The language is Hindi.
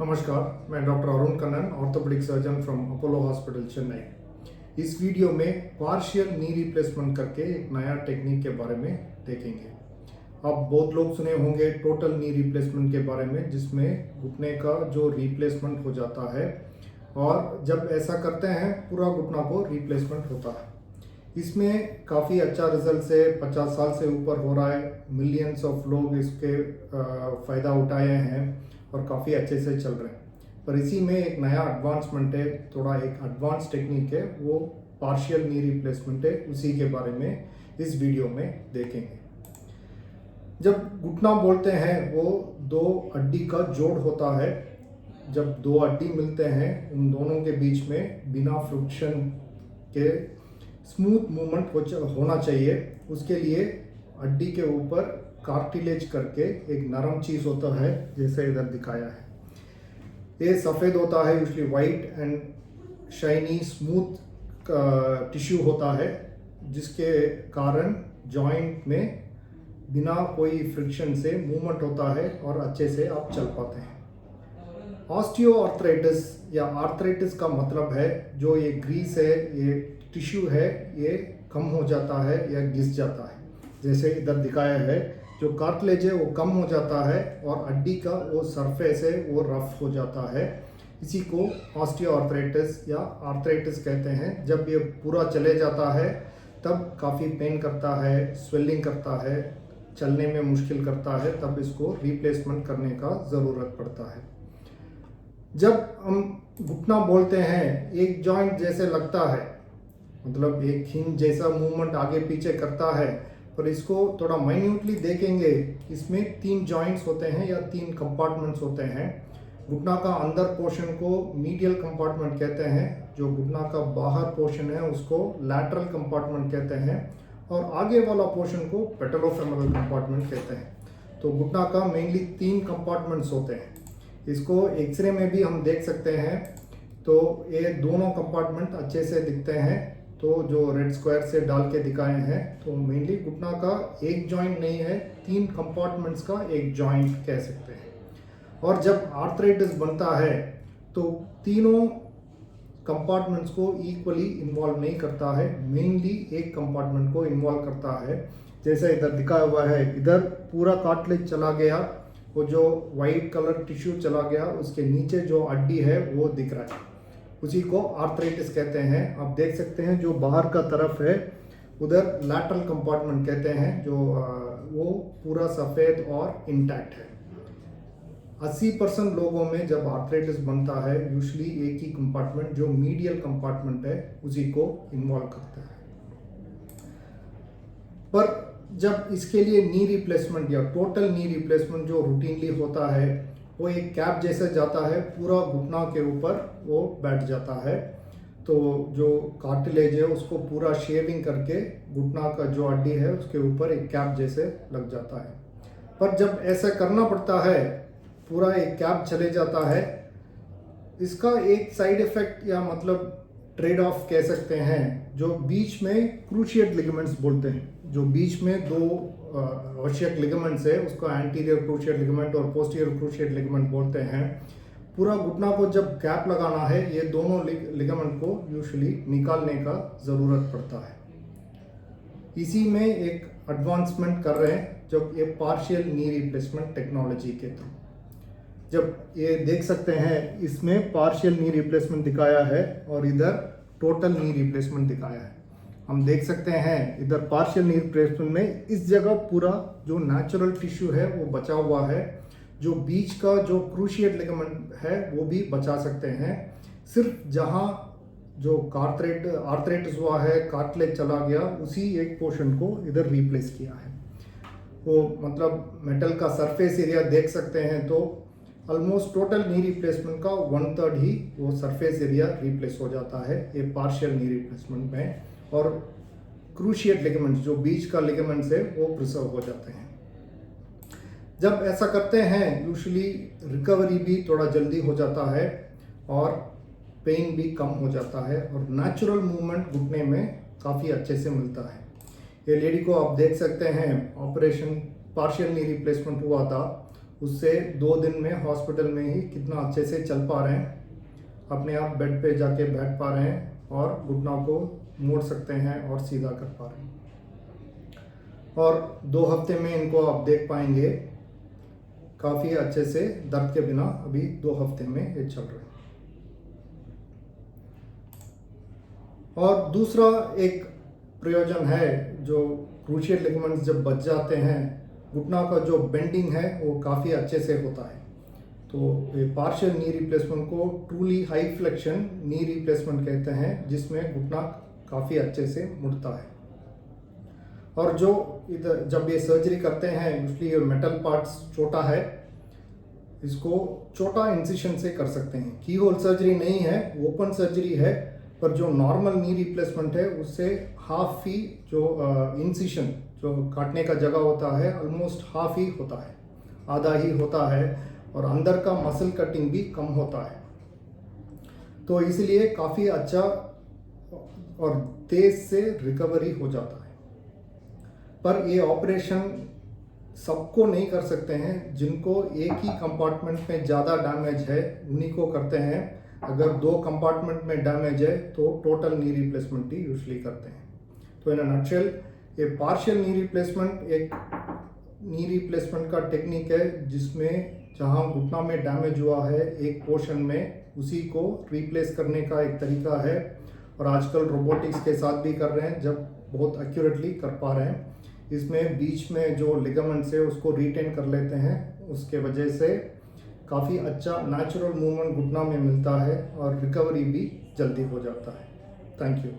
नमस्कार, मैं doctor Arun Kannan, orthopaedic surgeon from Apollo hospital Chennai. इस वीडियो में पार्शियल नी रिप्लेसमेंट करके एक नया टेक्निक के बारे में देखेंगे। आप बहुत लोग सुने होंगे टोटल नी रिप्लेसमेंट के बारे में, जिसमें घुटने का जो रिप्लेसमेंट हो जाता है और जब ऐसा करते हैं पूरा घुटना को रिप्लेसमेंट होता है। इसमें काफ़ी अच्छा रिजल्ट है, 50 साल से ऊपर हो रहा है, मिलियंस ऑफ लोग इसके फ़ायदा उठाए हैं और काफ़ी अच्छे से चल रहे हैं। पर इसी में एक नया एडवांसमेंट है, थोड़ा एक एडवांस टेक्निक है, वो पार्शियल नी रिप्लेसमेंट है। उसी के बारे में इस वीडियो में देखेंगे। जब घुटना बोलते हैं वो दो हड्डी का जोड़ होता है। जब दो हड्डी मिलते हैं, उन दोनों के बीच में बिना फ्रिक्शन के स्मूथ मूवमेंट होना चाहिए। उसके लिए हड्डी के ऊपर कार्टिलेज करके एक नरम चीज़ होता है, जैसे इधर दिखाया है। ये सफ़ेद होता है, usually white and shiny smooth tissue होता है, जिसके कारण जॉइंट में बिना कोई फ्रिक्शन से मूवमेंट होता है और अच्छे से आप चल पाते हैं। ऑस्टियोआर्थराइटिस या आर्थराइटिस का मतलब है जो ये ग्रीस है, ये टिश्यू है, ये कम हो जाता है या घिस जाता है। जैसे इधर दिखाया है, जो कार्टिलेज है वो कम हो जाता है और हड्डी का वो सरफेस है वो रफ हो जाता है। इसी को ऑस्टियोआर्थराइटिस या आर्थराइटिस कहते हैं। जब ये पूरा चले जाता है तब काफ़ी पेन करता है, स्वेलिंग करता है, चलने में मुश्किल करता है, तब इसको रिप्लेसमेंट करने का ज़रूरत पड़ता है। जब हम घुटना बोलते हैं, एक जॉइंट जैसे लगता है, मतलब एक हिंज जैसा मूवमेंट आगे पीछे करता है, पर इसको थोड़ा माइन्यूटली देखेंगे, इसमें 3 जॉइंट्स होते हैं या 3 कंपार्टमेंट्स होते हैं। घुटना का अंदर पोर्शन को मीडियल कंपार्टमेंट कहते हैं, जो घुटना का बाहर पोर्शन है उसको लैटरल कंपार्टमेंट कहते हैं, और आगे वाला पोर्शन को पेटलोफेमरल कंपार्टमेंट कहते हैं। तो घुटना का मेनली 3 कंपार्टमेंट्स होते हैं। इसको एक्सरे में भी हम देख सकते हैं, तो ये दोनों कंपार्टमेंट अच्छे से दिखते हैं। तो जो रेड स्क्वायर से डाल के दिखाए हैं, तो मेनली घुटना का एक जॉइंट नहीं है, 3 कंपार्टमेंट्स का एक जॉइंट कह सकते हैं। और जब आर्थराइटिस बनता है तो तीनों कंपार्टमेंट्स को इक्वली इन्वॉल्व नहीं करता है, मेनली एक कंपार्टमेंट को इन्वॉल्व करता है। जैसे इधर दिखाया हुआ है, इधर पूरा कार्टिलेज चला गया, वो जो वाइट कलर टिश्यू चला गया, उसके नीचे जो हड्डी है वो दिख रहा है, उसी को आर्थराइटिस कहते हैं। आप देख सकते हैं जो बाहर का तरफ है उधर लैटरल कंपार्टमेंट कहते हैं, जो वो पूरा सफ़ेद और इंटैक्ट है। 80% लोगों में जब आर्थराइटिस बनता है, यूजुअली एक ही कंपार्टमेंट जो मीडियल कंपार्टमेंट है उसी को इन्वॉल्व करता है। पर जब इसके लिए नी रिप्लेसमेंट या टोटल नी रिप्लेसमेंट जो रूटीनली होता है, वो एक कैप जैसे जाता है, पूरा घुटना के ऊपर वो बैठ जाता है। तो जो कार्टिलेज है उसको पूरा शेविंग करके घुटना का जो हड्डी है उसके ऊपर एक कैप जैसे लग जाता है। पर जब ऐसा करना पड़ता है, पूरा एक कैप चले जाता है, इसका एक साइड इफेक्ट या मतलब ट्रेड ऑफ कह सकते हैं, जो बीच में क्रूशिएट लिगामेंट्स बोलते हैं, जो बीच में 2 आवश्यक लिगामेंट्स है, उसको एंटीरियर क्रूशिएट लिगामेंट और पोस्टीरियर क्रूशिएट लिगामेंट बोलते हैं। पूरा घुटना को जब कैप लगाना है, ये दोनों लिगामेंट को यूजुअली निकालने का ज़रूरत पड़ता है। इसी में एक एडवांसमेंट कर रहे हैं, जब ये पार्शियल नी रिप्लेसमेंट टेक्नोलॉजी के थ्रू। जब ये देख सकते हैं, इसमें पार्शियल नी रिप्लेसमेंट दिखाया है और इधर टोटल नी रिप्लेसमेंट दिखाया है। हम देख सकते हैं इधर पार्शियल नी रिप्लेसमेंट में इस जगह पूरा जो नेचुरल टिश्यू है वो बचा हुआ है, जो बीच का जो क्रूशिएट लिगामेंट है वो भी बचा सकते हैं। सिर्फ जहाँ जो आर्थराइटिस हुआ है, कार्टिलेज चला गया, उसी एक पोर्शन को इधर रिप्लेस किया है। वो मतलब मेटल का सरफेस एरिया देख सकते हैं, तो ऑलमोस्ट टोटल नी रिप्लेसमेंट का 1/3 ही वो सरफेस एरिया रिप्लेस हो जाता है ये पार्शियल नी रिप्लेसमेंट में, और क्रूशिएट लिगामेंट्स जो बीच का लिगामेंट्स है वो प्रिजर्व हो जाते हैं। जब ऐसा करते हैं, यूजुअली रिकवरी भी थोड़ा जल्दी हो जाता है और पेन भी कम हो जाता है, और नेचुरल मूवमेंट घुटने में काफ़ी अच्छे से मिलता है। ये लेडी को आप देख सकते हैं, ऑपरेशन पार्शियल नी रिप्लेसमेंट हुआ था, उससे 2 दिन में हॉस्पिटल में ही कितना अच्छे से चल पा रहे हैं, अपने आप बेड पे जाके बैठ पा रहे हैं और घुटनों को मोड़ सकते हैं और सीधा कर पा रहे हैं। और 2 हफ्ते में इनको आप देख पाएंगे काफ़ी अच्छे से दर्द के बिना अभी 2 हफ्ते में ये चल रहे हैं। और दूसरा एक प्रयोजन है, जो क्रूशियल लिगामेंट्स जब बच जाते हैं, घुटना का जो बेंडिंग है वो काफ़ी अच्छे से होता है। तो ये पार्शियल नी रिप्लेसमेंट को truly high flexion knee replacement कहते हैं, जिसमें घुटना काफ़ी अच्छे से मुड़ता है। और जो इधर जब ये सर्जरी करते हैं, इसलिए मेटल पार्ट्स छोटा है, इसको छोटा इंसिशन से कर सकते हैं। की होल सर्जरी नहीं है, ओपन सर्जरी है, पर जो नॉर्मल नी रिप्लेसमेंट है उससे हाफ ही जो इंसिशन जो काटने का जगह होता है ऑलमोस्ट हाफ ही होता है, आधा ही होता है, और अंदर का मसल कटिंग भी कम होता है। तो इसलिए काफ़ी अच्छा और तेज से रिकवरी हो जाता है। पर ये ऑपरेशन सबको नहीं कर सकते हैं, जिनको एक ही कंपार्टमेंट में ज़्यादा डैमेज है उन्हीं को करते हैं। अगर 2 कंपार्टमेंट में डैमेज है तो टोटल नी रिप्लेसमेंट ही यूजली करते हैं। तो इन अ नटशेल ये पार्शियल नी रिप्लेसमेंट एक नी रिप्लेसमेंट का टेक्निक है, जिसमें जहां घुटना में डैमेज हुआ है एक पोर्शन में, उसी को रिप्लेस करने का एक तरीका है। और आजकल रोबोटिक्स के साथ भी कर रहे हैं, जब बहुत एक्यूरेटली कर पा रहे हैं। इसमें बीच में जो लिगामेंट्स है उसको रिटेन कर लेते हैं, उसके वजह से काफ़ी अच्छा नेचुरल मूवमेंट घुटना में मिलता है और रिकवरी भी जल्दी हो जाता है। Thank you.